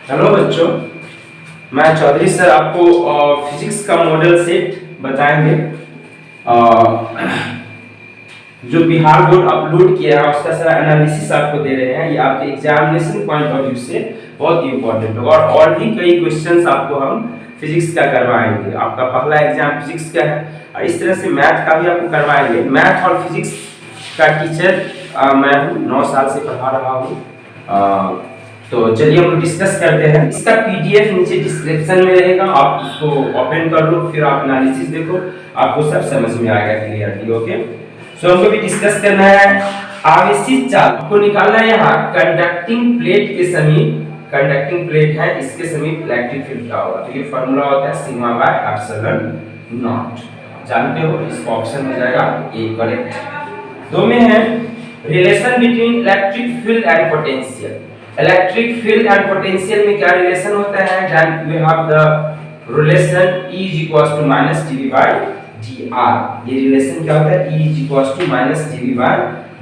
Hello बच्चों, मैं Chaudhary sir आपको फिजिक्स का मॉडल सेट बताएंगे। जो बिहार बोर्ड अपलोड किया है उसका सारा एनालिसिस आपको दे रहे हैं। ये आपके एग्जामिनेशन पॉइंट ऑफ व्यू से बहुत इंपॉर्टेंट होगा और भी कई क्वेश्चंस आपको हम फिजिक्स का करवाएंगे। आपका पहला एग्जाम फिजिक्स का है और इस तरह से मैथ का भी आपको करवाएंगे। मैथ और फिजिक्स का टीचर मैं हूँ, 9 साल से पढ़ा रहा हूँ। तो चलिए हम लोग डिस्कस करते हैं। इसका पीडीएफ नीचे डिस्क्रिप्शन में रहेगा, आप उसको ओपन कर लो, फिर आप एनालिसिस देखो, आपको सब समझ में आएगा क्लियरली। ओके, सो हमको भी डिस्कस करना है। आवेशित चार्ज आपको निकालना है। यहाँ कंडक्टिंग प्लेट के समीप, कंडक्टिंग प्लेट है, इसके समीप इलेक्ट्रिक फील्ड क्या होगा। तो ये फार्मूला होता है सिग्मा बाय एप्सिलॉन नॉट, जानते हो। इसका ऑप्शन हो जाएगा ए करेक्ट। दो में है relation between electric field and potential. Electric field and potential में क्या रिलेशन होता है? Then we have the relation E is equals to minus dV by dr। ये रिलेशन क्या होता है? E is equals to minus dV by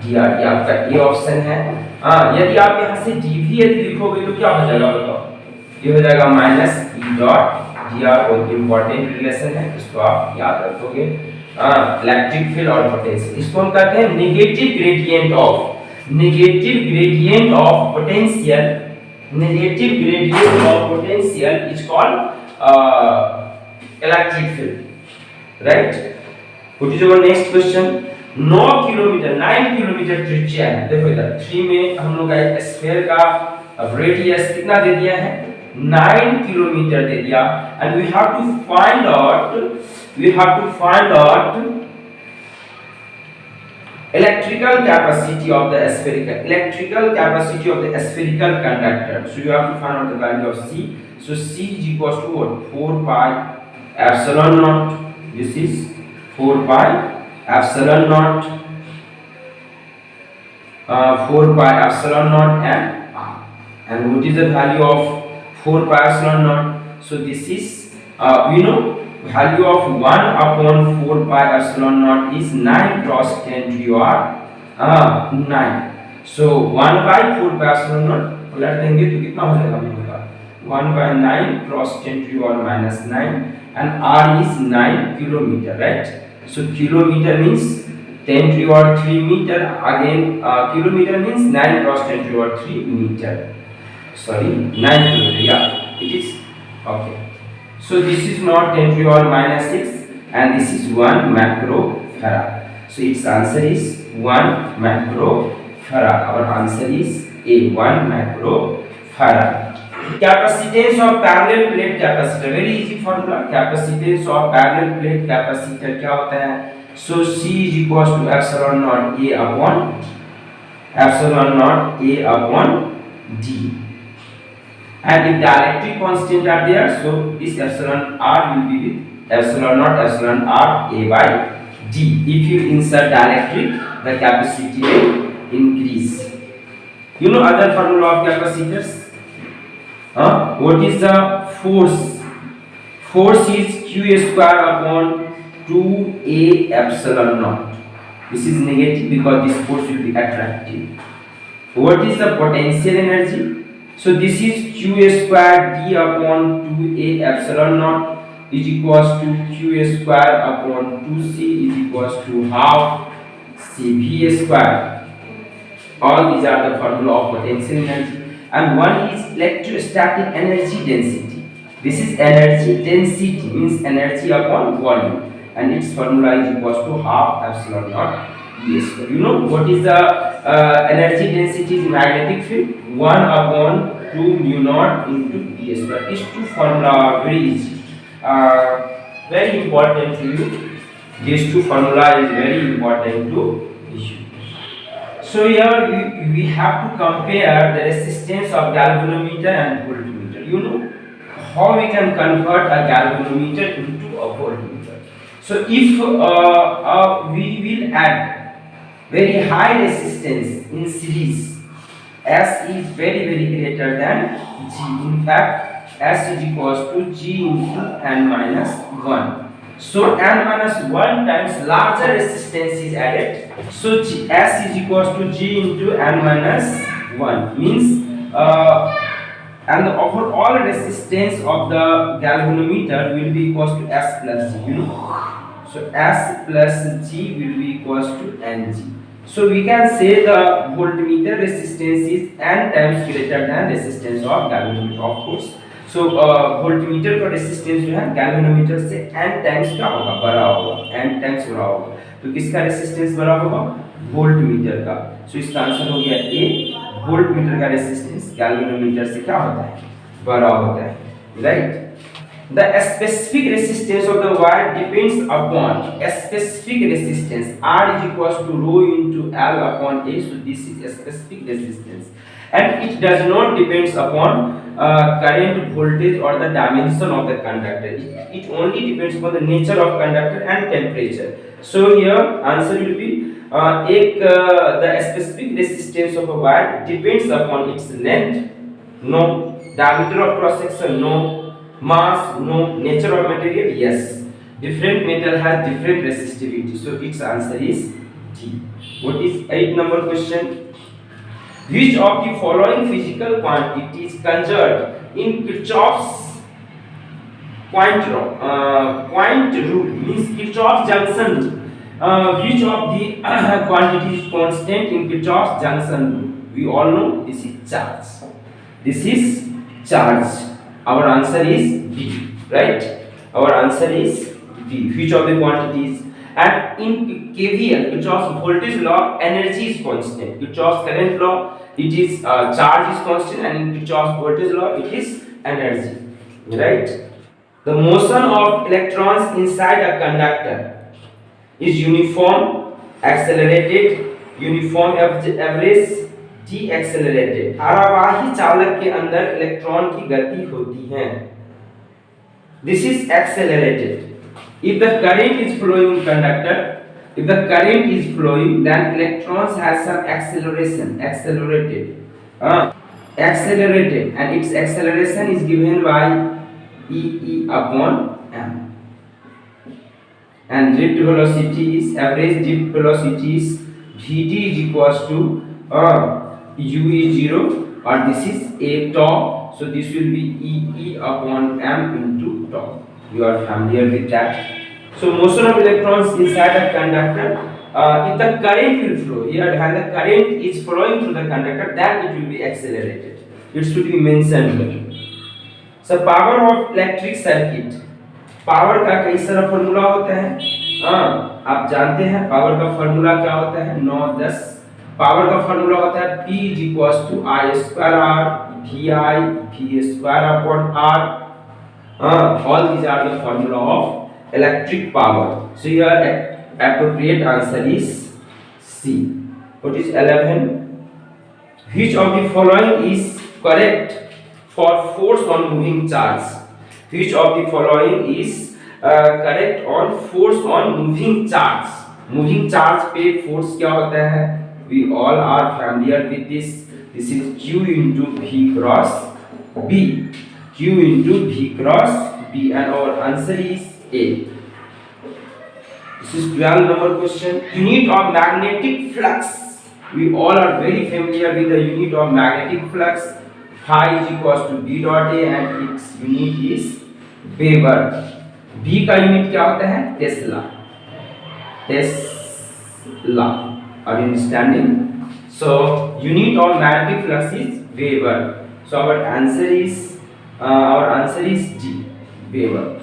dr। ये आपका ए ऑप्शन है। यदि आप यहाँ से dV यदि लिखोगे तो क्या हो जाएगा बताओ? ये हो जाएगा माइनस E डॉट dr। बहुत इंपॉर्टेंट रिलेशन है, इसको आप याद रखोगे। इलेक्ट्रिक फील्ड और पोटेंशियल, इसको हम कहते हैं negative gradient of, negative gradient of potential, negative gradient of potential is called electric field, right? What is our next question? 9 kilometre 9 kilometre त्रिज्या है। देखो इधर 3 में हम लोग का स्फीयर का रेडियस कितना दे दिया है? 9 किलोमीटर दे दिया। And we have to find out electrical capacity of the spherical conductor. So you have to find out the value of C. So C is equals to what? 4 pi epsilon naught. This is 4 pi epsilon naught, 4 pi epsilon naught and R. And what is the value of 4 pi epsilon naught? So this is we know value of 1 upon 4 pi epsilon naught is 9 cross 10 to the power 9। so 1 by 4 pi epsilon naught पलट देंगे तो कितना हो जाएगा हम लोग का? 1 by 9 cross 10 to the power minus 9 and r is 9 kilometer, right? so kilometer means 10 to the power 3 meter, again kilometer means 9 cross 10 to the power 3 meter, sorry 9 kilometer, yeah it is okay। So this is not 10 to the power minus 6 and this is 1 macrofarad. So its answer is 1 macrofarad. Our answer is A, 1 macrofarad. Capacitance of parallel plate capacitor, very easy formula। Capacitance of parallel plate capacitor क्या होता है? So C is equals to epsilon naught A upon D। And if dielectric constant are there, so this epsilon r will be with epsilon naught epsilon r A by D। if you insert dielectric, the capacity will increase। you know other formula of capacitors? What is the force? Force is q square upon 2a epsilon naught। this is negative because this force will be attractive। what is the potential energy? So this is q square d upon 2a epsilon naught is equals to q square upon 2c is equals to half cv square। all these are the formula of potential energy। and one is electrostatic energy density। this is energy density means energy upon volume and its formula is equals to half epsilon naught e square। you know what is the energy density in magnetic field? 1 upon 2 mu naught into E square। these two formula are very easy, very important to you। these two formula is very important to you। so here we have to compare the resistance of galvanometer and voltmeter। you know how we can convert a galvanometer into a voltmeter? so if we will add very high resistance in series, S is very greater than G। in fact S is equals to G into n minus 1। so n minus 1 times larger resistance is added, so S is equals to G into n minus 1 means and the overall resistance of the galvanometer will be equals to S plus G, you know. So S plus G will be equals to Ng. So we can say the voltmeter resistance is n times greater than resistance of galvanometer, of course. So voltmeter का resistance जो है galvanometer से n times क्या होगा, बड़ा होगा, n times बड़ा होगा. तो किसका रेसिस्टेंस बड़ा होगा, वोल्टमीटर का. सो इसका आंसर हो गया ए. वोल्टमीटर का रेसिस्टेंस गैल्वेनोमीटर से क्या होता है, बड़ा होता है, right. The specific resistance of the wire depends upon a specific resistance. R is equals to rho into L upon A. So this is a specific resistance, and it does not depends upon current, voltage, or the dimension of the conductor. It only depends upon the nature of conductor and temperature. So here answer will be the specific resistance of a wire depends upon its length, no. Diameter of cross section, no. Mass, no. Nature of material, yes. Different metal has different resistivity, so its answer is D. What is 8 number question? Which of the following physical quantities conserved in Kirchhoff's point rule, means Kirchhoff's junction rule? Which of the quantity is constant in Kirchhoff's junction rule? We all know this is charge. This is charge. Our answer is B, right? Our answer is B. Which of the quantities? And in KVL, Kirchhoff's voltage law, energy is constant. Kirchhoff's current law, it is charge is constant, and in Kirchhoff's voltage law, it is energy, right? The motion of electrons inside a conductor is uniform, accelerated, uniform average, deaccelerated. आरावाही चालक के अंदर electron की गति होती है. This is accelerated. If the current is flowing in conductor, if the current is flowing, then electrons has some acceleration, accelerated, and its acceleration is given by E upon m. And drift velocity is, average drift velocity is Vt is equals to u is 0, or this is a tau, so this will be E upon m into tau. You are familiar with that. So motion of electrons inside a conductor, if the current will flow here, when the current is flowing through the conductor, then it will be accelerated. It should be mentioned here. So power of electric circuit, power का कई सारा formula होता है. आप जानते हैं power का formula क्या होता है, 9 10. पावर का फॉर्मूला होता है P is equals to I square R VI V square upon R. All these are the formula of electric power. So your appropriate answer is C. What is 11? Which of the following is correct for force on moving charge? Which of the following is correct on force on moving charge? Moving charge पे force क्या होता है? We all are familiar with this. This is Q into V cross B. Q into V cross B, and our answer is A. This is 12 number question. Unit of magnetic flux. We all are very familiar with the unit of magnetic flux. Phi is equals to B dot A, and its unit is Weber. B का unit क्या होता है? Tesla. Tesla. Are you understanding? So unit of magnetic flux is Weber. So our answer is D, Weber.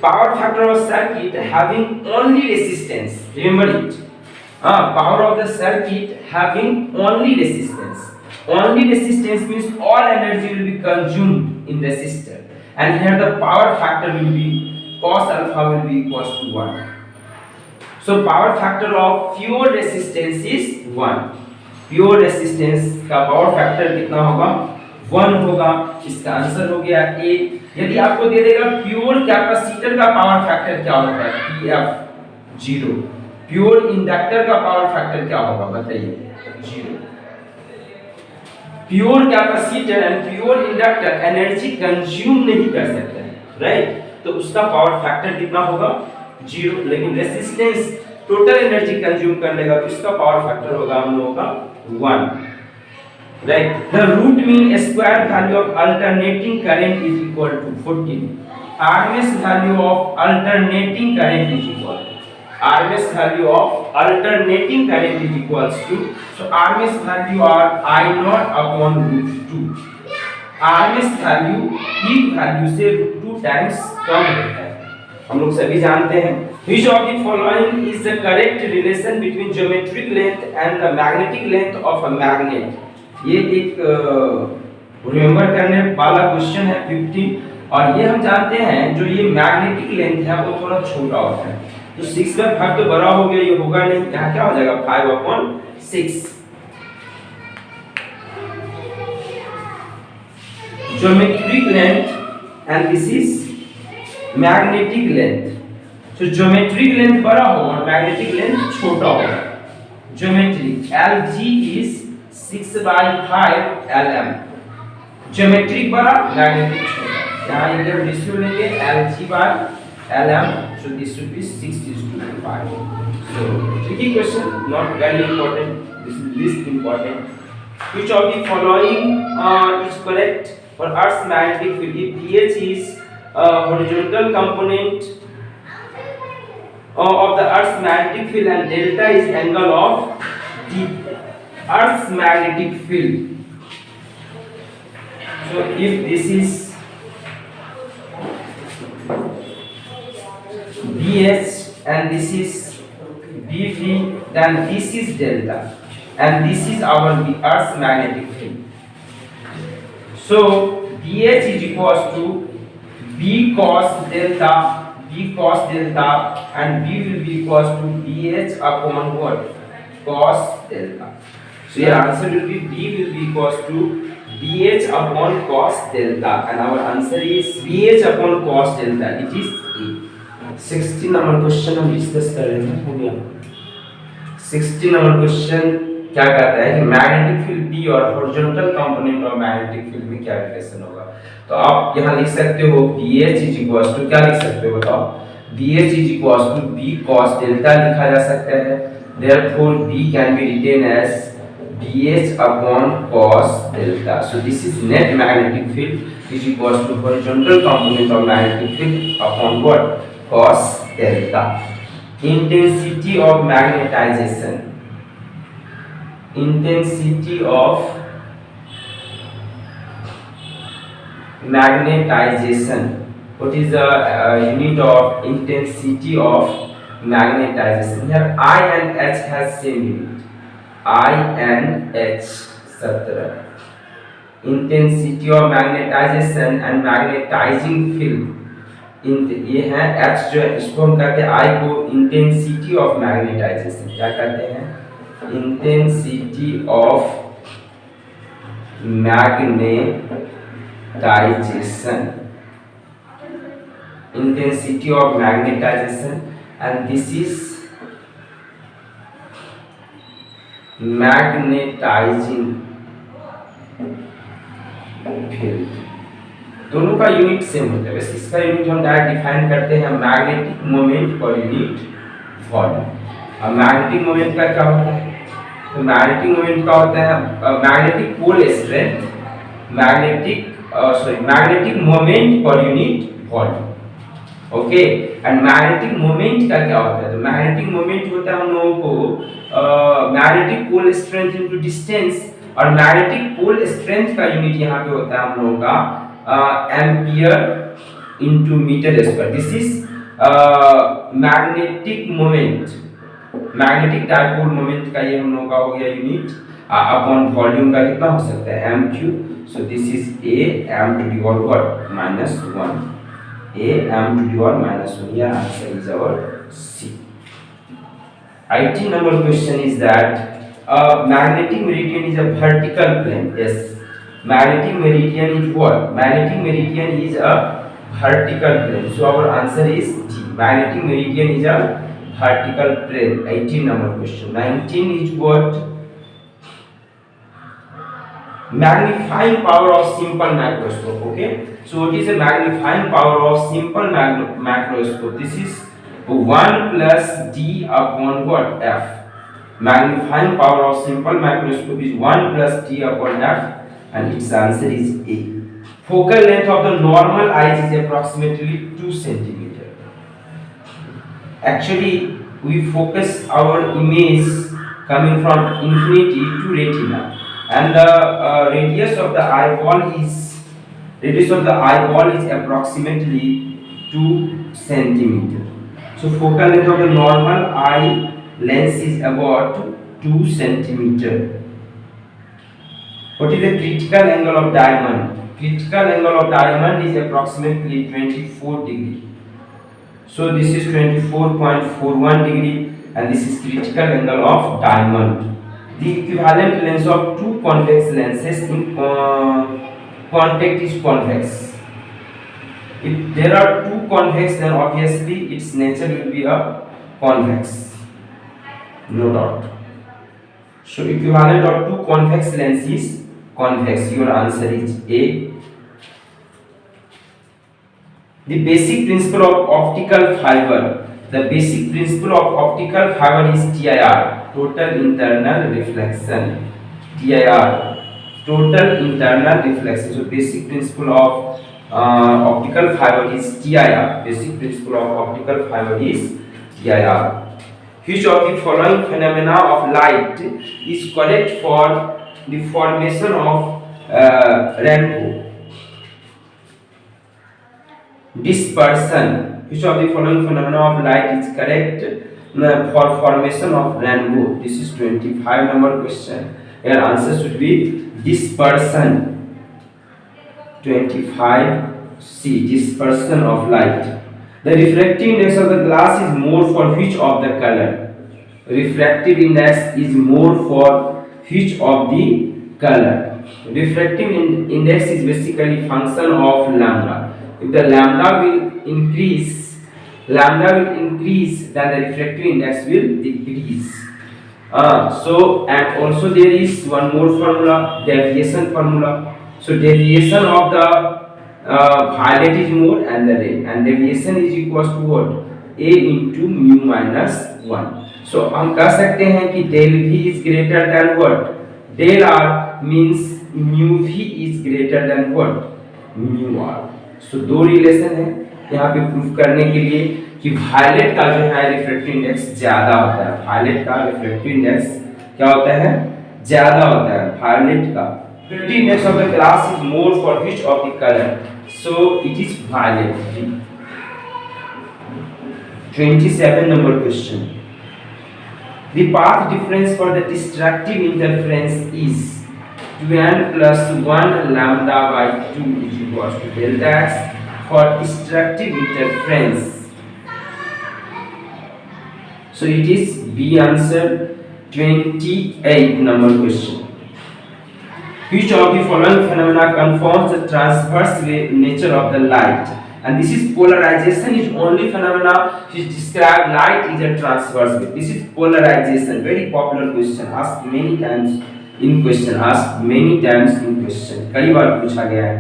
Power factor of circuit having only resistance. Remember it. Power of the circuit having only resistance. Only resistance means all energy will be consumed in resistor, and here the power factor will be cos alpha will be equals to 1. So power factor of pure resistance is 1. Pure resistance का power factor कितना होगा? 1 होगा. इसका answer हो गया A. यदि आपको दे देगा प्योर कैपेसिटर का पावर फैक्टर क्या होता है? PF 0. प्योर इंडक्टर का पावर फैक्टर क्या होगा बताइए? 0. Pure capacitor and pure inductor energy consume नहीं कर सकते हैं, राइट? तो उसका पावर फैक्टर कितना होगा? 0. लेकिन रेसिस्टेंस टोटल एनर्जी कंज्यूम कर लेगा, तो इसका पावर फैक्टर होगा हम लोगों का 1. right? The root mean square value of alternating current is equal to 14. RMS value of alternating current is equal to RMS value of alternating current is equals to, so RMS value are I naught upon root 2. RMS value peak value से root 2 times कम होता है, हम लोग सभी जानते हैं। Which of the following is the correct relation between geometric length and the magnetic length of a magnet? ये एक रिमेम्बर करने वाला क्वेश्चन है 15, और ये हम जानते हैं जो ये मैग्नेटिक लेंथ है वो थोड़ा छोटा होता है, तो 6 में 5 तो बड़ा हो गया, ये होगा नहीं, यहाँ क्या हो जाएगा 5/6। geometric length and this is magnetic length, so geometric length बड़ा होगा और magnetic length छोटा होगा। geometric Lg is 6/5 Lm, geometric बड़ा magnetic छोटा, यहाँ इधर रेशियो लेंगे Lg/Lm, so this should be 6:5। so tricky question, not very important, this is least important। which of the following is correct for Earth's magnetic field? If pH is horizontal component of the Earth's magnetic field and delta is angle of the Earth's magnetic field, so if this is BH and this is BV, then this is delta and this is our Earth's magnetic field. So BH is equals to B cos delta, and B will be equals to BH upon what? Cos delta. So your answer will be B will be equals to BH upon cos delta, and our answer is BH upon cos delta. It is A. 16 number question हम discuss कर रहे हैं, हो गया। 16 number question क्या कहता है कि मैग्नेटिक फील्ड B और horizontal component of magnetic field में क्या रिलेशन होगा। तो आप यहाँ लिख सकते हो BH इज इक्वल्स टू, क्या लिख सकते हो बताओ, BH is equals to B cos delta लिखा जा सकता है, therefore B can be written as BH upon cos delta. So this is net magnetic field is equals to horizontal component of magnetic field upon what? Cos delta. Intensity of magnetization. Intensity of magnetization. What is the unit of intensity of magnetization? Here I and H has same unit. I and H 17. Intensity of magnetization and magnetizing field. ये है H जो है, इसको हम कहते हैं I को intensity of magnetization, क्या कहते हैं intensity of magnetization, intensity of magnetization, and this is magnetizing field। दोनों का यूनिट सेम होता है, बस इसका यूनिट हम डायरेक्ट डिफाइन करते हैं magnetic moment per unit volume. अब मैग्नेटिक मोमेंट का क्या होता है, तो मैग्नेटिक मोमेंट का होता है magnetic pole strength, magnetic moment per unit volume. Okay, and magnetic moment का क्या होता है, तो मैग्नेटिक मोमेंट होता है हम लोगों को magnetic pole strength into distance, और मैग्नेटिक पोल स्ट्रेंथ का यूनिट यहाँ पे होता है हम लोगों का ampere into metre square. This is magnetic moment, magnetic dipole moment का ये हम लोगों का हो गया यूनिट, अपॉन वॉल्यूम का कितना हो सकता है M Q. So this is a M to the power what -1, a m to the power -1, here answer is our C। 18 number question is that magnetic meridian is a vertical plane. Yes, magnetic meridian is what? Magnetic meridian is a vertical plane, so our answer is D, magnetic meridian is a vertical plane। 18 number question। 19 is what? Magnifying power of simple macroscope। Okay, so what is a magnifying power of simple macroscope? This is 1 plus d upon what? F, Magnifying power of simple microscope is 1 plus t upon f, and its answer is A. Focal length of the normal eyes is approximately 2 centimeter. Actually, we focus our image coming from infinity to retina, and the radius of the eyeball is approximately 2 centimeter. So focal length of the normal eye lens is about 2 centimeter. What is the critical angle of diamond? Critical angle of diamond is approximately 24 degree. So this is 24.41 degree, and this is critical angle of diamond. The equivalent length of two convex lenses in contact is convex. If there are two convex, then obviously its nature will be a convex. No doubt. So equivalent of two convex lens is convex. Your answer is A. The basic principle of optical fiber. The basic principle of optical fiber is TIR, total internal reflection. TIR, total internal reflection. So basic principle of optical fiber is TIR. Basic principle of optical fiber is TIR. Which of the following phenomena of light is correct for the formation of rainbow? Dispersion. Which of the following phenomena of light is correct for formation of rainbow? This is 25 number question. Your answer should be dispersion. 25C, dispersion of light. The refractive index of the glass is more for which of the color? Refractive index is more for which of the color? Refractive index is basically function of lambda. If the lambda will increase, then the refractive index will decrease. And also there is one more formula, deviation formula. So deviation of the violet is more and the red, and deviation is equals to what? A into mu minus 1. So हम कह सकते हैं कि del V is greater than what? Del R means mu V is greater than what? Mu R. So दो relation है यहाँ पे proof करने के लिए कि वायलेट का जो है रिफ्रैक्टिव इंडेक्स ज्यादा होता है। वायलेट का रिफ्रैक्टिव इंडेक्स क्या होता है? ज्यादा होता है वायलेट का। Refractive index of the glass is more for which of the color? So it is violet. 27 number question. The path difference for the distractive interference is 2n plus 1 lambda by 2 is equals to delta x for distractive interference. So it is B answer. 28 number question. Which of the following phenomena confirms the transverse nature of the light? And this is polarization is only phenomena which describe light is a transverse wave. This is polarization, very popular question, asked many times in question. कई बार पूछा गया है.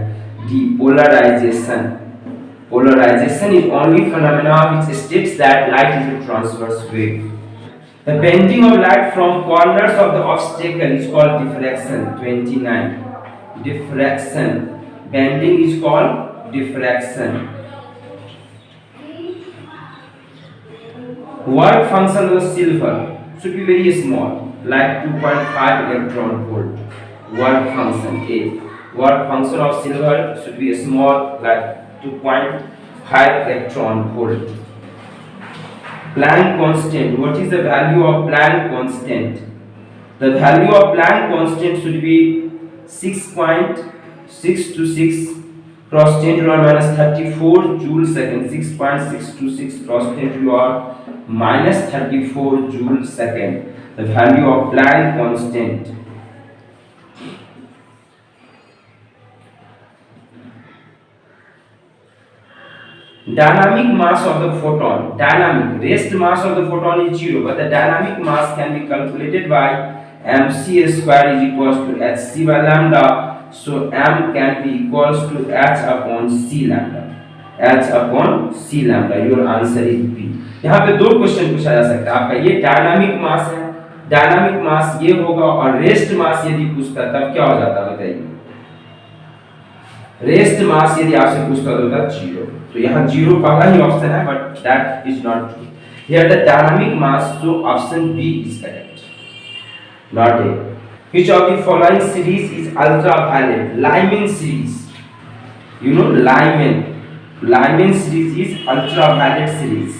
Depolarization. Polarization is only phenomena which states that light is a transverse wave. The bending of light from corners of the obstacle is called diffraction. 29. Diffraction. Bending is called diffraction. Work function of silver should be very small, like 2.5 electron volt. Work function A. Work function of silver should be small, like 2.5 electron volt. Planck constant. What is the value of Planck constant? The value of Planck constant should be 6.626 cross 10 to the minus 34 joule second. 6.626 cross 10 to the minus 34 joule second. The value of Planck constant. Dynamic mass of the photon. Rest mass of the photon is 0, but the dynamic mass can be calculated by mc square is equals to hc by lambda. So m can be equals to h upon c lambda. Your answer is B. यहाँ पे दो question पूछा जा सकता है आपका। ये dynamic मास है डायनामिक मास ये होगा और रेस्ट मास यदि पूछता तब क्या हो जाता बताइए? रेस्ट मास यदि आपसे पूछता तो होता 0। तो यहाँ 0 पहला ही ऑप्शन है, but that is not true. Here the dynamic mass, so option B is correct, not A. Which of the following series is ultraviolet? Lyman series. You know Lyman. Lyman series is ultraviolet series.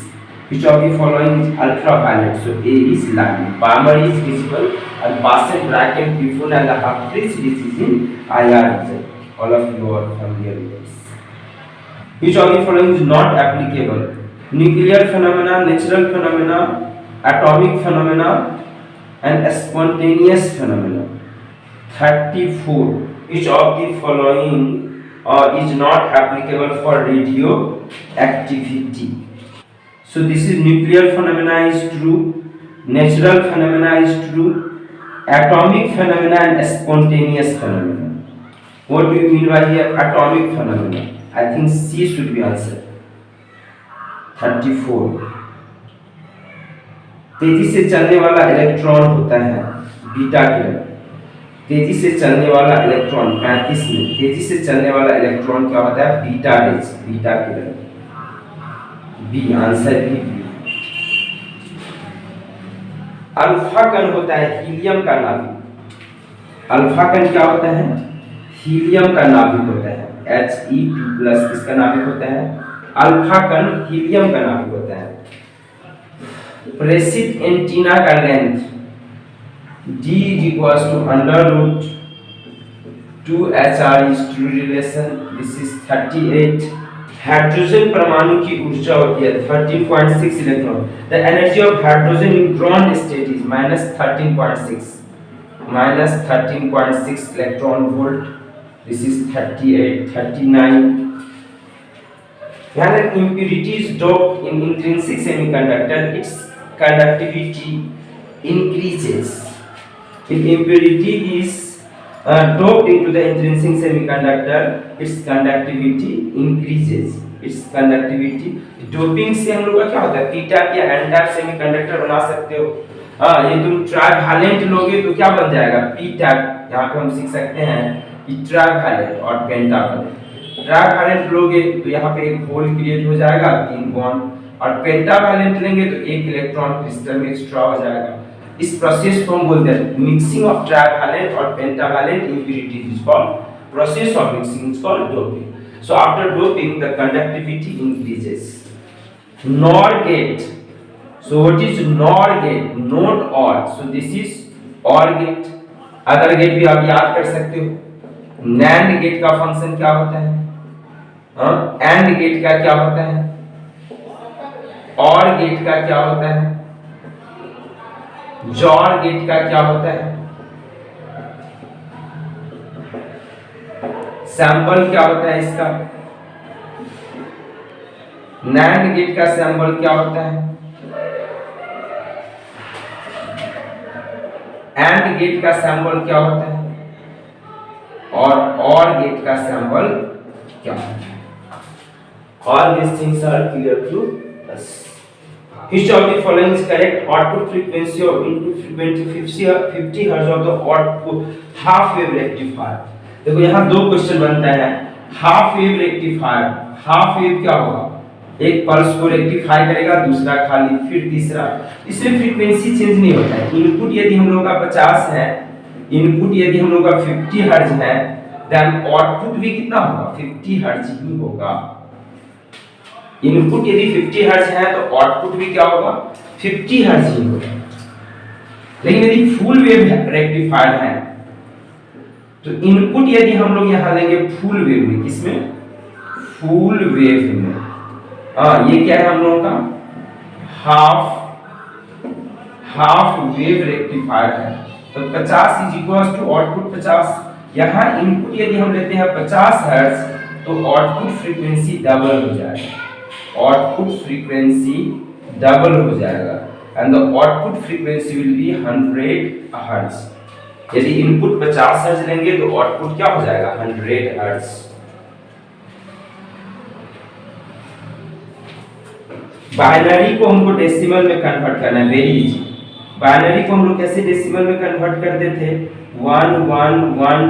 Which of the following is ultraviolet? So A is Lyman. Palmer is visible, and Paschen, Bracken, Pifon, and the Humphrey series is in IR region. All of you are familiar with this. Which of the following is not applicable? Nuclear phenomena, natural phenomena, atomic phenomena, and spontaneous phenomena. 34. Which of the following is not applicable for radioactivity? So this is nuclear phenomena is true, natural phenomena is true, atomic phenomena and spontaneous phenomena. What do you mean by here atomic phenomena? I think C should be answered. 34. तेजी से चलने वाला electron होता है beta किरण। तेजी से चलने वाला इलेक्ट्रॉन 35 में तेजी से चलने वाला इलेक्ट्रॉन क्या होता है? बीटा रेज, बीटा किरण। बी आंसर भी बी। अल्फा कण होता है हीलियम का नाभिक। अल्फा कण क्या होता है? हीलियम का नाभिक होता है। He2+ किसका नाभिक होता है? अल्फा कण हीलियम का नाभिक होता है। प्रेषित एंटीना का length D = √2HR is true relation. This is 38. Hydrogen परमाणु की ऊर्जा होती है 13.6 electron. The energy of hydrogen in ground state is -13.6 electron volt. This is 38, 39. When an impurity is doped in intrinsic semiconductor, its conductivity increases. If impurity is doped into the intrinsic semiconductor, its conductivity increases. Its conductivity doping से हम लोग का क्या होता है? p type या n type semiconductor बना सकते हो। ये तुम ट्राइवैलेंट लोगे तो क्या बन जाएगा? p type. यहाँ पे हम सीख सकते हैं कि ट्राइवैलेंट और पेंटावैलेंट। ट्राइवैलेंट लोगे तो यहाँ पे एक होल क्रिएट हो जाएगा 3 बॉन्ड, और पेंटावैलेंट लेंगे तो एक इलेक्ट्रॉन क्रिस्टल में एक्स्ट्रा हो जाएगा। इस प्रोसेस को हम बोलते हैं मिक्सिंग ऑफ ट्राइवैलेंट और pentavalent impurities is called process of mixing is called doping. So after doping the conductivity increases. NOR gate. So what is NOR gate? Not OR. So this is OR gate. Other gate भी आप याद कर सकते हो। NAND gate का function क्या होता है? AND गेट का क्या होता है? OR गेट का क्या होता है? JOR गेट का क्या होता है? सैंपल क्या होता है इसका? NAND गेट का सैंपल क्या होता है? AND गेट का सैंपल क्या होता है? और OR गेट का सैंपल क्या होता है? All these things are clear to us. Which of the following is correct? Output frequency of input frequency 50 Hz of the output half wave rectifier. देखो यहाँ दो क्वेश्चन बनता है। Half wave rectifier, half wave क्या होगा? एक pulse को rectify करेगा, दूसरा खाली, फिर तीसरा। इसमें फ्रीक्वेंसी चेंज नहीं होता है। इनपुट यदि हम लोग का 50 है, इनपुट यदि हम लोग का 50 हर्ट्ज है, देन आउटपुट भी कितना होगा? 50 हर्ट्ज ही होगा। इनपुट यदि 50 हर्ट्ज है तो आउटपुट भी क्या होगा? 50 हर्ट्ज ही होगा। लेकिन यदि फुल वेव रेक्टिफायर है तो इनपुट यदि हम लोग यहां लेंगे फुल वेव में, किसमें? फुल वेव में। ये क्या है हम लोगों का? हाफ वेव रेक्टिफायर है। तो 50 = आउटपुट 50। यहाँ इनपुट यदि हम लेते हैं 50 हर्ट्ज तो आउटपुट फ्रीक्वेंसी डबल हो जाएगा। आउटपुट फ्रीक्वेंसी डबल हो जाएगा and the output frequency will be 100 hertz. यदि इनपुट 50 हर्ट्ज लेंगे तो आउटपुट क्या हो जाएगा? 100 हर्ट्ज। बाइनरी को हमको डेसिमल में कन्वर्ट करना है, वेरी इजी। बाइनरी को हम लोग कैसे डेसिमल में कन्वर्ट करते थे, 1 1 1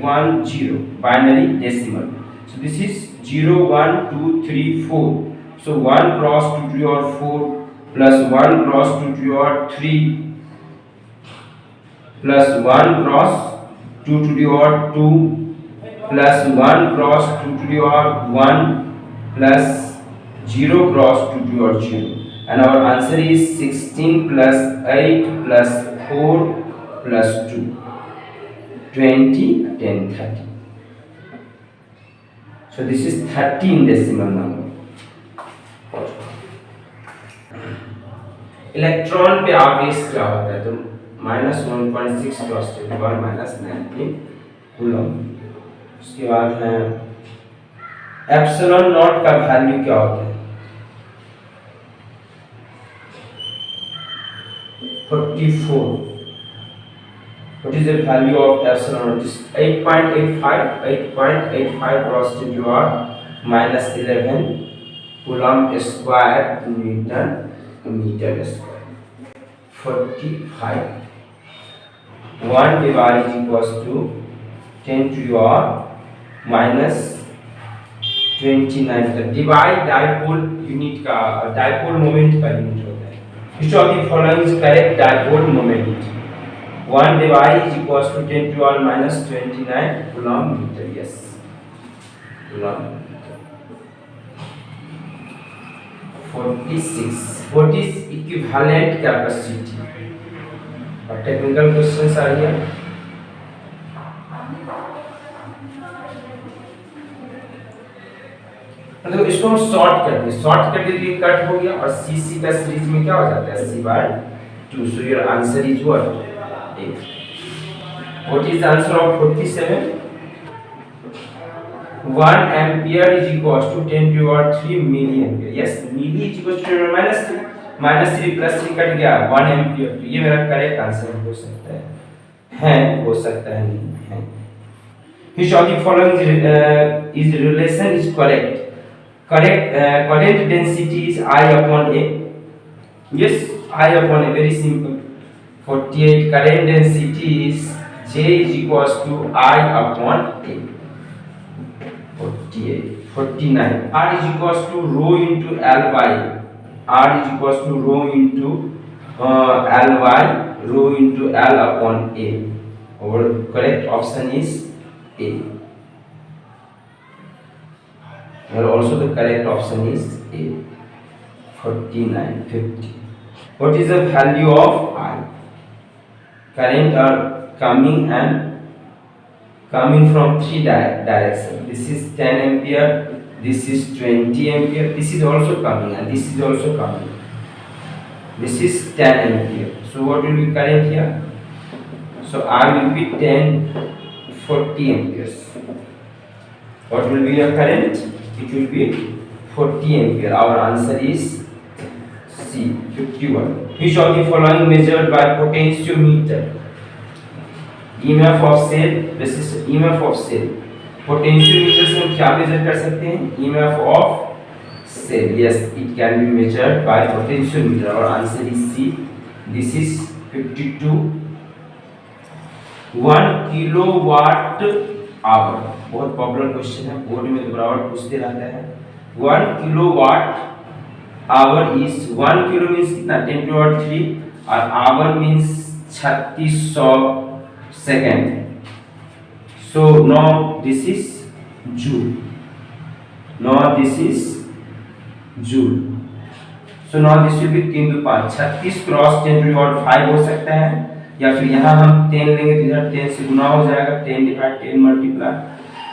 1 0 binary decimal. So this is 0 1 2 3 4, so 1 cross 2 to your 4 plus 1 cross 2 to your 3 plus 1 cross 2 to the power 2 plus 1 cross 2 to the power 1 plus 0 cross 2 to the power 0, and our answer is 16 plus 8 plus 4 plus 2, 20 10 30. So this is 13 decimal number. Electron पे आवेश क्या होता है, तो -1.6 cross 10 minus 19 coulomb. उसके बाद है epsilon not का वैल्यू क्या होता है, 44। What is the value of epsilon naught? 8.85 cross 10 to the minus 11 coulomb square Newton meter square, 45. 1 divided equals to 10 to the minus 29 तक। डिवाइड डाइपोल यूनिट का, dipole moment का यूनिट होता है। which of the following is correct dipole moment? 1 divided is equals to 10 to the minus 29 coulomb meter. Yes, coulomb meter. 46. What is equivalent capacity? और technical questions आ रही है। मतलब इसको हम शॉर्ट कर दिए तो ये कट हो गया, और सीसी का सीरीज में क्या हो जाता है, c/2। So your answer is what, 8। What is answer of 47? 1 ampere is equals to 10 to the 3 milli ampere. Yes, milli is equals to -3 plus 3 cut गया 1 एम्पियर। तो ये मेरा करेक्ट आंसर हो सकता है, हो सकता है नहीं है। which of the following is relation is correct? Current density is I upon A. Yes, I upon A, very simple. 48. Current density is J is equals to I upon A. 48. 49. R is equals to rho into L by R is equals to rho into L by rho into L upon A. Our correct option is A. And also the correct option is A. 49, 50. What is the value of I? Current are coming from three directions. This is 10 ampere, this is 20 ampere, this is also coming, and this is also coming. This is 10 ampere. So what will be current here? So I will be 10 40 amperes. What will be your current? It will be 40 ampere. Our answer is C, 51. Which of the following measured by potentiometer? EMF of cell, this is EMF of cell. Potentiometer से हम क्या major कर सकते हैं? EMF of cell. Yes, it can be measured by potentiometer. Our answer is C. This is 52. 1 kilowatt hour, बहुत popular question है, board में बराबर पूछते रहता है। 1 kilowatt hour is 1 kilo means कितना, 10 to the 3, और hour means 3600 second. So now this is joule, now this is joule. So now this will be 3 to 5, 36 cross 10 to the 5 हो सकता है, या फिर यहाँ हम 10 लेंगे तो इधर 10 से गुना हो जाएगा, 10 divide 10 multiply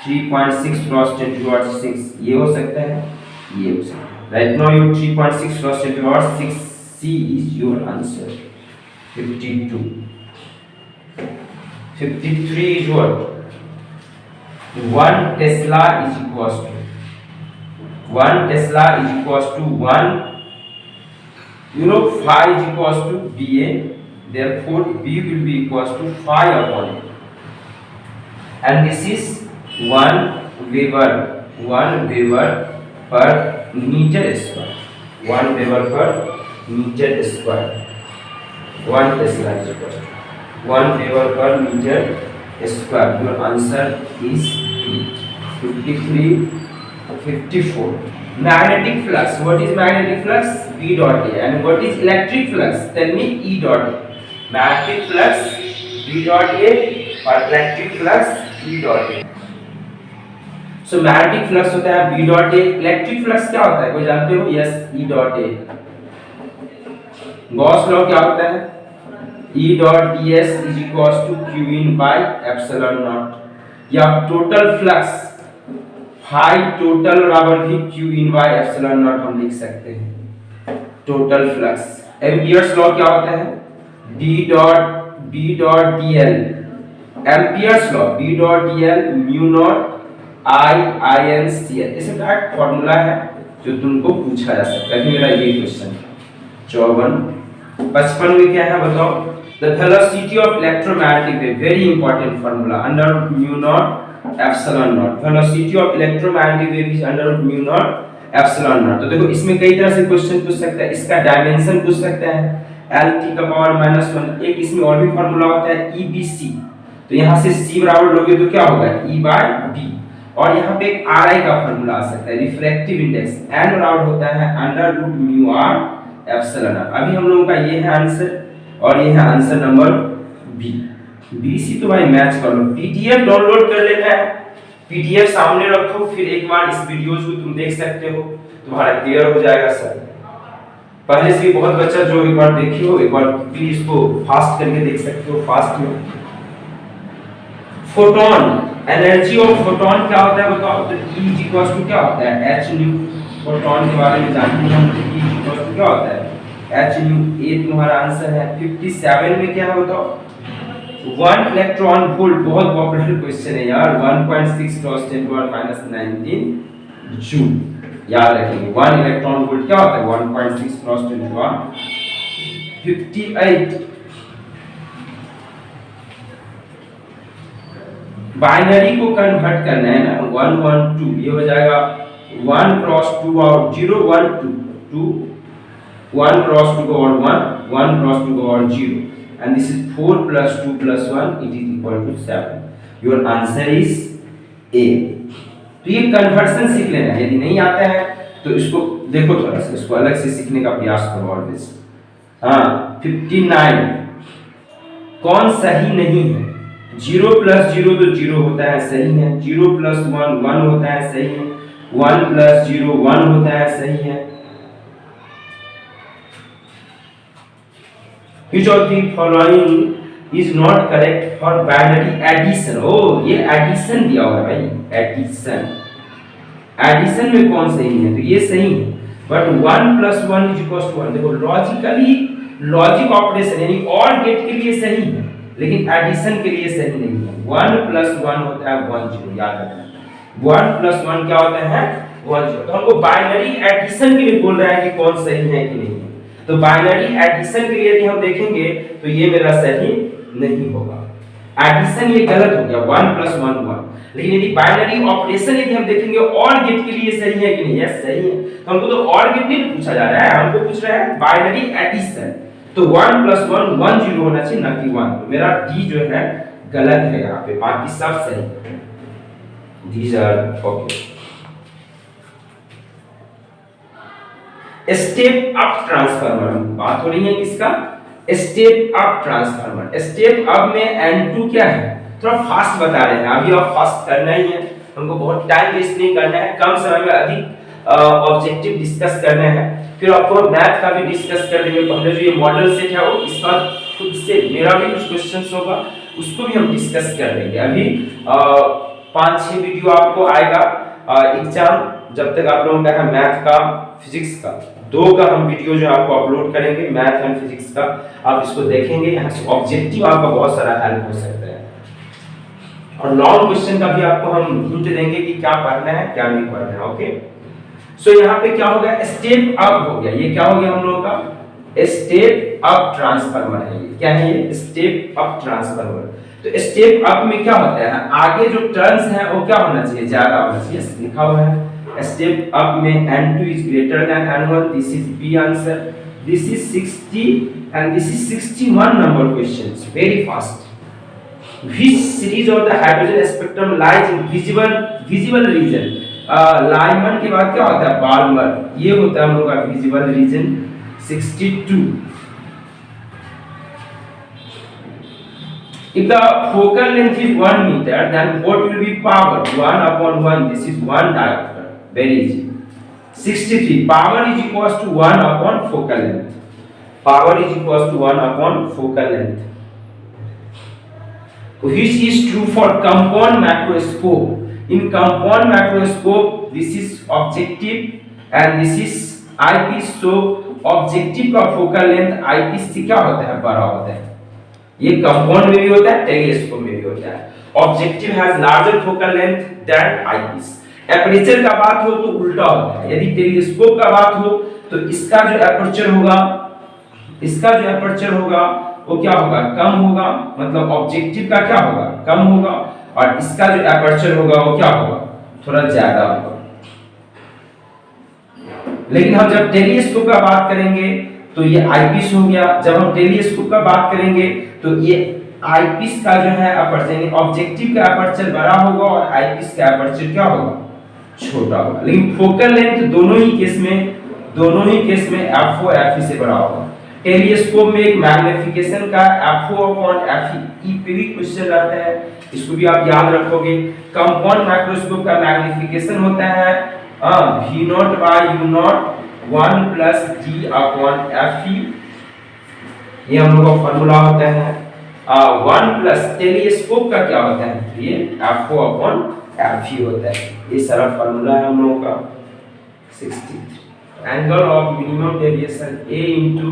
3.6 cross 10 to the 6, ये हो सकता है, ये हो सकता है। Right now you 3.6 cross 10 to the 6, C is your answer. 52. 53 is what, 1 tesla is equals to 1 tesla is equals to 1, you know phi is equals to BA, therefore B will be equals to phi upon A, and this is 1 Weber per meter square, 1 Weber per meter square, 1 epsilon is equal to 1 weber per metre square. Your answer is 53 54. Magnetic flux, what is magnetic flux? B dot A. And what is electric flux? Tell me E dot A. Magnetic flux B dot A और electric flux E dot A. So magnetic flux होता है B dot A. Electric flux क्या होता है, कोई जानते हो? Yes, E dot A. Gauss law क्या होता है? E dot ds is equals to q in by epsilon naught. या टोटल फ्लक्स हाई टोटल बराबर भी q in by epsilon not हम लिख सकते हैं। टोटल फ्लक्स एम्पियर्स लॉ क्या होता है? B dot dl Ampere's law B dot dl mu naught I n c l। इसका डायरेक्ट फार्मूला है जो तुमको पूछा जा सकता है। मेरा ये क्वेश्चन 54 55 में क्या है बताओ? The velocity of electromagnetic wave, very important formula, under root mu naught epsilon naught. Velocity of electromagnetic wave is under root mu naught epsilon naught. तो देखो इसमें कई तरह से क्वेश्चन पूछ सकता है। इसका डायमेंशन पूछ सकता है lt का पावर -1। एक इसमें और भी फार्मूला होता है EBC। तो यहां से c बराबर लोगे तो क्या होगा? E by b। और यहां पे एक RI का फार्मूला आ सकता है, रिफ्रैक्टिव इंडेक्स। n बराबर होता है under root mu r epsilon naught. अभी हम लोगों का ये है आंसर और ये है आंसर नंबर बी। BC तो भाई मैच कर लो। PDF डाउनलोड कर लेना है, PDF सामने रखो, फिर एक बार इस वीडियोस को तुम देख सकते हो, तुम्हारा क्लियर हो जाएगा सर। पहले से बहुत बच्चा जो एक बार देखे हो, एक बार प्लीज इसको फास्ट करके देख सकते हो, फास्ट में। फोटोन, एनर्जी ऑफ फोटोन क्या होता है बताओ? तो E इक्वल्स टू क्या होता है? h new. फोटोन के बारे में जानते हैं हम, E इक्वल्स टू क्या होता है? h new. ये तुम्हारा आंसर है। 57 में क्या है बताओ? 1 इलेक्ट्रॉन वोल्ट, बहुत पॉपुलर क्वेश्चन है यार। 1.6 × 10⁻⁹ जूल, याद रखेंगे। 1 इलेक्ट्रॉन वोल्ट क्या होता है? 1.6 × 10⁻⁵। 58 बाइनरी को कन्वर्ट करना है ना, 1 1 2, ये हो जाएगा 1 × 2 और 0 1 2 2 1 × 2 और 1 1 × 2 और 0 and this is 4 + 2 + 1, it is equal to 7. Your answer is A. तो ये कन्वर्शन सीख लेना है। यदि नहीं आता है तो इसको देखो, थोड़ा सा इसको अलग से सीखने का प्रयास करो ऑलवेज। हाँ 59 कौन सही नहीं है? 0 + 0 तो 0 होता है, सही है। 0 + 1 1 होता है, सही है। 1 + 0 1 होता है, सही है। Which of the following is not correct for binary addition? Oh, ये addition दिया हुआ है भाई, addition। addition में कौन सही है? तो ये सही है। But 1 + 1 = 1। देखो लॉजिकली, लॉजिक ऑपरेशन यानी और गेट के लिए सही है, लेकिन एडिशन के लिए सही नहीं है। 1 + 1 होता है 1 0, याद रखना। 1 + 1 क्या होता है? 1 0। तो हमको बाइनरी एडिशन के लिए बोल रहा है कि कौन सही है कि नहीं। तो बाइनरी एडिशन के लिए यदि हम देखेंगे तो ये मेरा सही नहीं होगा। एडिशन ये गलत हो गया, 1 + 1 1। लेकिन यदि बाइनरी ऑपरेशन यदि हम देखेंगे और गेट के लिए सही है कि नहीं? यस सही है। तो हमको तो और गेट नहीं पूछा जा रहा है, हमको पूछ रहा है बाइनरी एडिशन। तो 1 + 1 1 0 होना चाहिए, ना कि 1। तो मेरा डी जो है गलत है यहाँ पे, बाकी सब सही। These are okay. Step up transformer, बात हो रही है किसका? Step up transformer. Step up में N2 क्या है? थोड़ा फास्ट बता रहे हैं, अभी आप फास्ट करना ही है, हमको बहुत टाइम वेस्ट नहीं करना है, कम समय में अधिक ऑब्जेक्टिव डिस्कस करने हैं। फिर आपको मैथ का भी डिस्कस कर देंगे। पहले जो ये मॉडल सेट है वो इसका खुद से मेरा भी कुछ क्वेश्चंस होगा, उसको भी हम डिस्कस कर लेंगे। अभी 5-6 वीडियो आपको आएगा एग्जाम, जब तक आप लोगों का है मैथ का, फिजिक्स का, 2 का हम वीडियो जो आपको अपलोड करेंगे, मैथ एंड फिजिक्स का। आप इसको देखेंगे, यहाँ से ऑब्जेक्टिव आपका बहुत सारा हेल्प हो सकता है। और लॉन्ग क्वेश्चन का भी आपको हम हिंट देंगे कि क्या पढ़ना है क्या नहीं पढ़ना है। ओके, सो यहाँ पे क्या हो गया? स्टेप अप हो गया। ये क्या हो गया हम लोगों का? स्टेप अप ट्रांसफार्मर है। ये क्या है? ये स्टेप अप ट्रांसफार्मर। तो स्टेप अप में क्या होता है? आगे जो टर्न्स हैं वो क्या होना चाहिए? ज्यादा होना चाहिए, लिखा हुआ है। स्टेप अप में N2 is greater than N1, this is B answer. this is 60 and this is 61 number questions, very fast. Which series of the hydrogen spectrum lies in visible region? Lyman के बाद क्या होता है? Balmer, ये होता है हम लोग का visible region 62. If the focal length is 1 meter, then what will be power? 1 upon 1. This is 1 diopter. Very easy. 63. Power is equals to 1 upon focal length. Power is equals to 1 upon focal length. Which is true for compound macroscope? In compound macroscope, this is objective and this is eyepiece. So objective का focal length eyepiece से क्या होता है? बड़ा होता है. ये compound में भी होता है, टेलीस्कोप में भी होता है. Objective has larger focal length than eyepiece. Aperture का बात हो तो उल्टा होता है. यदि टेलीस्कोप का बात हो तो इसका जो एपर्चर होगा वो क्या होगा? कम होगा. मतलब ऑब्जेक्टिव का क्या होगा? कम होगा. और इसका जो एपर्चर होगा वो क्या होगा? थोड़ा ज्यादा होगा. लेकिन हम जब टेलीस्कोप का बात करेंगे तो ये आईपीस हो गया. जब हम टेलीस्कोप का बात करेंगे तो ये आईपीस का जो है अपर्चर, ऑब्जेक्टिव का अपर्चर बड़ा होगा और आईपीस का अपर्चर क्या होगा? छोटा होगा. लेकिन फोकल लेंथ दोनों ही केस में f4 fe से बड़ा होगा. टेलीस्कोप में एक मैग्निफिकेशन का f4/fe पे भी क्वेश्चन रहता है, इसको भी आप याद रखोगे. कंपाउंड माइक्रोस्कोप का मैग्निफिकेशन होता है v0/u0 1 plus d/fe. ये हम लोग का फार्मूला होता है. 1 प्लस टेलीस्कोप का क्या होता है? ये f4/fe होता है. ये सारा फार्मूला है हम लोगों का. 63 angle of minimum deviation a into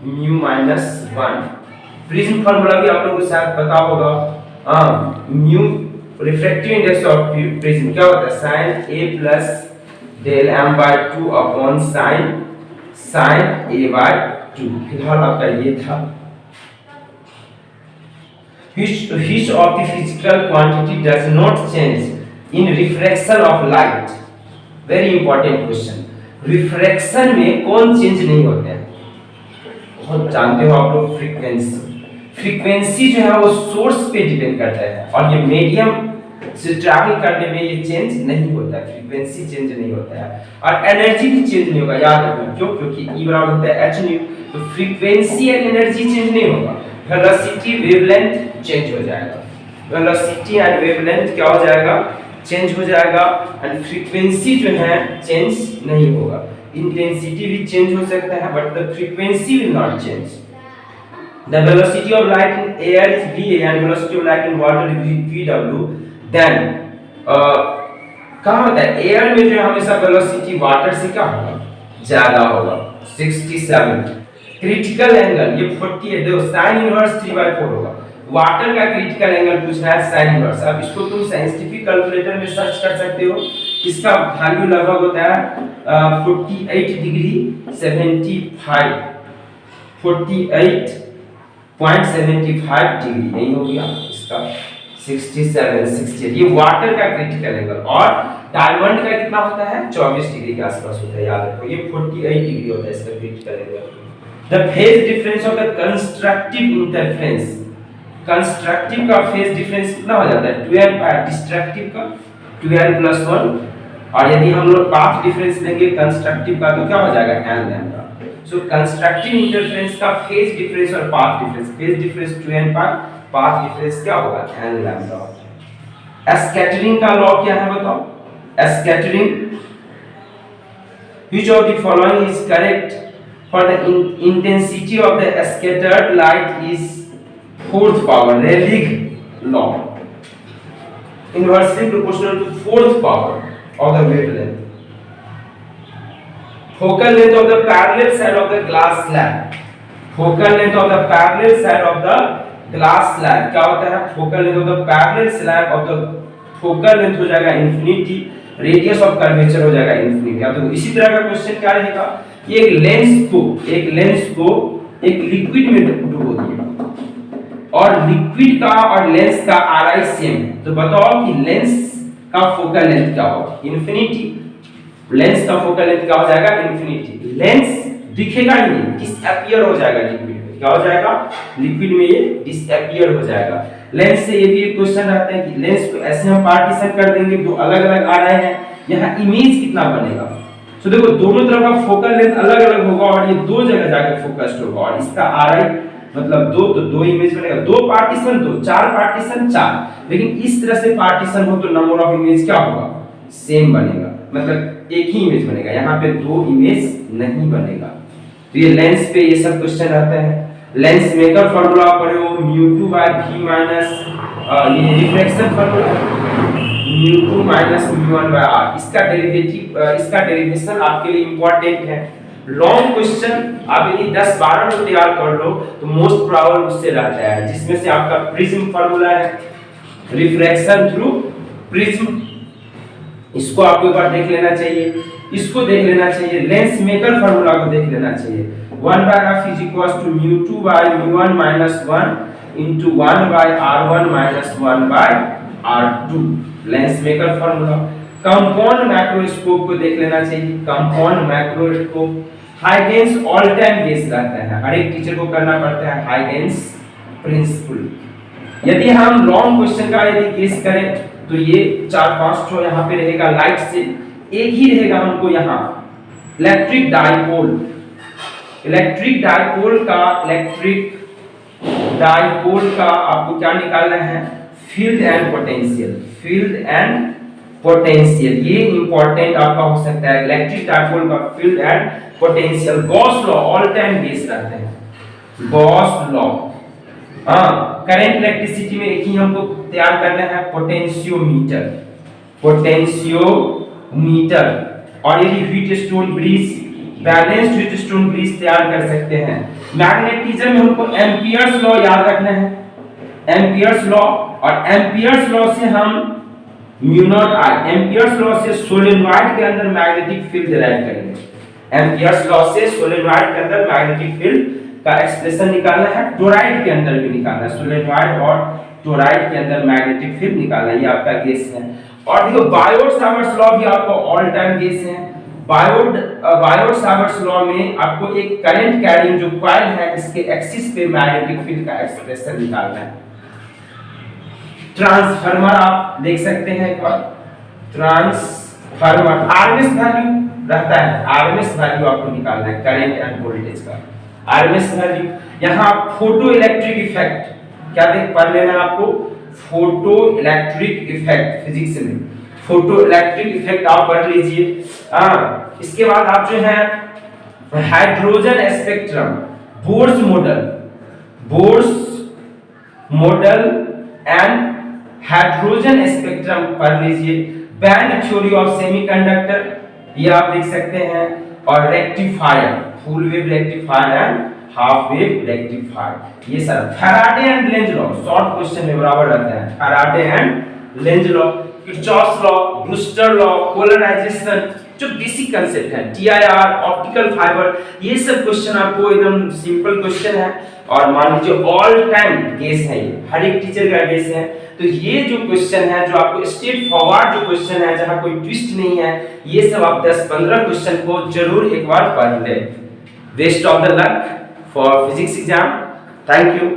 mu minus 1. Prism formula भी आप लोगों को शायद पता होगा. mu refractive index of prism क्या होता है? sin a plus del m/2 upon sin a/2. फिलहाल आपका ये था. which of the physical quantity does not change in refraction of light? very important question. Refraction में कौन चेंज नहीं होता है? बहुत जानते हो आप लोग. फ्रीक्वेंसी जो है वो सोर्स पे डिपेंड करता है और ये मीडियम से ट्रैवल करने में ये चेंज नहीं होता है. फ्रीक्वेंसी चेंज नहीं होता है और एनर्जी भी चेंज नहीं होगा. याद रखना क्यों? क्योंकि E बराबर होता है h न्यू. तो फ्रीक्वेंसी एंड एनर्जी चेंज नहीं होगा. वेलोसिटी वेवलेंथ चेंज हो जाएगा. वेलोसिटी एंड वेवलेंथ क्या हो जाएगा? चेंज हो जाएगा. एंड फ्रीक्वेंसी जो है चेंज नहीं होगा. इंटेंसिटी भी चेंज हो सकता है but the frequency will not change. The velocity of light in air is va and velocity of light in water is vw. Then कहाँ होता है? एयर में जो हमेशा वेलोसिटी वाटर से क्या होगा? ज्यादा होगा. 67. क्रिटिकल एंगल ये 48. देखो sin इनवर्स 3/4 होगा. वाटर का क्रिटिकल एंगल पूछना है sin इनवर्स. अब इसको तुम साइंटिफिक कैलकुलेटर में सर्च कर सकते हो. इसका वैल्यू लगभग होता है 48 डिग्री 75 48.75 डिग्री. यही हो गया इसका 67 68. ये वाटर का क्रिटिकल एंगल. और डायमंड का कितना होता है? 24 डिग्री के आसपास होता है. याद रखो ये 48 डिग्री होता है इसका critical angle. The phase difference of the constructive interference. Constructive का फेज डिफरेंस कितना हो जाता है? 12 और डिस्ट्रक्टिव का 12 + 1. और यदि हम लोग पाथ डिफरेंस लेंगे कंस्ट्रक्टिव का तो क्या हो जाएगा? n lambda. So constructive interference का फेज डिफरेंस और path difference. Phase difference 2n/, path difference क्या होगा? n lambda. स्कैटरिंग का लॉ क्या है बताओ? Scattering. which of the following is correct for the intensity of the scattered light is 4th power. Rayleigh law. Inversely proportional to 4th power of the wavelength. Focal length of the parallel side of the glass slab. Focal length of the parallel side of the glass slab क्या होता है? Focal length of the parallel slab of the focal length हो जाएगा infinity. Radius of curvature हो जाएगा infinity. अब देखो इसी तरह का क्वेश्चन क्या रहेगा कि एक लेंस को एक लिक्विड में डुबो दिए और लिक्विड का और लेंस का आरआई सेम. तो बताओ कि लेंस का फोकल लेंथ क्या होगा? इन्फिनिटी. लेंस का फोकल लेंथ क्या हो जाएगा? इन्फिनिटी. लेंस दिखेगा ही नहीं, डिसअपियर हो जाएगा लिक्विड में। क्या हो जाएगा? लिक्विड में ये डिसअपियर हो जाएगा। लेंस से ये भी एक क्वेश्चन रहता है कि लेंस को ऐसे हम पार्टीशन कर देंगे, दो अलग अलग आ रहे हैं, यहाँ इमेज कितना बनेगा? तो देखो दोनों तरफ का फोकल लेंथ अलग अलग होगा और ये दो जगह जाकर फोकस्ड होगा, और इसका आर आई मतलब दो, तो दो इमेज बनेगा, दो पार्टीशन दो, चार पार्टीशन चार। लेकिन इस तरह से पार्टीशन हो तो नंबर ऑफ इमेज क्या होगा? सेम बनेगा, मतलब एक ही इमेज बनेगा, यहाँ पे दो इमेज नहीं बनेगा। तो ये लेंस पे ये सब क्वेश्चन रहता है। लेंस मेकर फार्मूला पढ़े हो, μ2 by v माइनस ये reflection formula μ2 minus μ1 by r, इसका डेरिवेशन आपके लिए इंपॉर्टेंट है। लॉन्ग क्वेश्चन आप यदि 10-12 नोट तैयार कर लो तो मोस्ट प्रोबेबल उससे रहता है, जिसमें से आपका प्रिज्म फार्मूला है, रिफ्रैक्शन थ्रू प्रिज्म, इसको आपको एक बार देख लेना चाहिए, इसको देख लेना चाहिए, लेंस मेकर फार्मूला को देख लेना चाहिए। 1 by f is equals to μ2 by μ1 minus 1 into 1 by r1 minus 1 by r2, lens maker formula. Compound macroscope को देख लेना चाहिए, compound macroscope Huygens all time guess रहता है, हर एक टीचर को करना पड़ता है हाइगेंस प्रिंसिपल। यदि हम लॉन्ग क्वेश्चन का यदि गेस करें तो ये 4-5 ठो यहाँ पे रहेगा, लाइट से एक ही रहेगा हमको यहाँ इलेक्ट्रिक डाइपोल का आपको क्या निकालना है? फील्ड एंड पोटेंशियल, ये इंपॉर्टेंट आपका हो सकता है। इलेक्ट्रिक डाइपोल का field and potential, Gauss law all time base रहते हैं, गॉस लॉ। हाँ, करंट इलेक्ट्रिसिटी में एक ही हमको तैयार करना है, पोटेंशियोमीटर, और यदि Wheatstone bridge, balanced Wheatstone bridge तैयार कर सकते हैं। मैग्नेटिज्म में हमको एम्पियर्स लॉ याद रखना है, एम्पियर्स लॉ, और एम्पियर्स लॉ से हम mu not I, Ampere's law से सोलेनॉइड के अंदर मैग्नेटिक फील्ड डिराइव करेंगे। एम्पियर्स लॉ से सोलेनॉइड के अंदर मैग्नेटिक फील्ड का एक्सप्रेशन निकालना है, टोराइड के अंदर भी निकालना है, सोलेनॉइड और टोराइड के अंदर मैग्नेटिक फील्ड निकालना, ये आपका गेस है। और देखो बायोट-सावर्ट्स लॉ भी आपको ऑल टाइम गेस है। बायोट-सावर्ट्स लॉ में आपको एक करंट कैरिंग जो कॉइल है, इसके एक्सिस पे मैग्नेटिक फील्ड का एक्सप्रेशन निकालना है। ट्रांसफार्मर आप देख सकते हैं एक बार, ट्रांसफार्मर आरएमएस वैल्यू रहता है, आरएमएस वैल्यू आपको निकालना है करंट एंड वोल्टेज का, आरएमएस वैल्यू। यहाँ फोटो इलेक्ट्रिक इफेक्ट क्या देख पढ़ लेना आपको, फोटो इलेक्ट्रिक इफेक्ट, फिजिक्स में फोटो इलेक्ट्रिक इफेक्ट आप पढ़ लीजिए। हाँ, इसके बाद आप जो है hydrogen spectrum, Bohr's model and hydrogen spectrum पढ़ लीजिए। बैंड थ्योरी ऑफ सेमीकंडक्टर ये आप देख सकते हैं, और rectifier, full wave rectifier and half wave rectifier, ये सब। Faraday and Lenz law short question में बराबर रहता है, Faraday and Lenz law, Kirchhoff's law, Brewster law, polarization, जो बेसिक कांसेप्ट है, टीआईआर, ऑप्टिकल फाइबर, ये सब क्वेश्चन आपको एकदम सिंपल क्वेश्चन है, और मान लीजिए ऑल टाइम गेस है, ये हर एक टीचर का गेस है। तो ये जो क्वेश्चन है, जो आपको स्ट्रेट फॉरवर्ड जो क्वेश्चन है, जहां कोई ट्विस्ट नहीं है, ये सब आप 10-15 क्वेश्चन को जरूर एक बार पढ़ लें। Best of the luck for physics exam, thank you.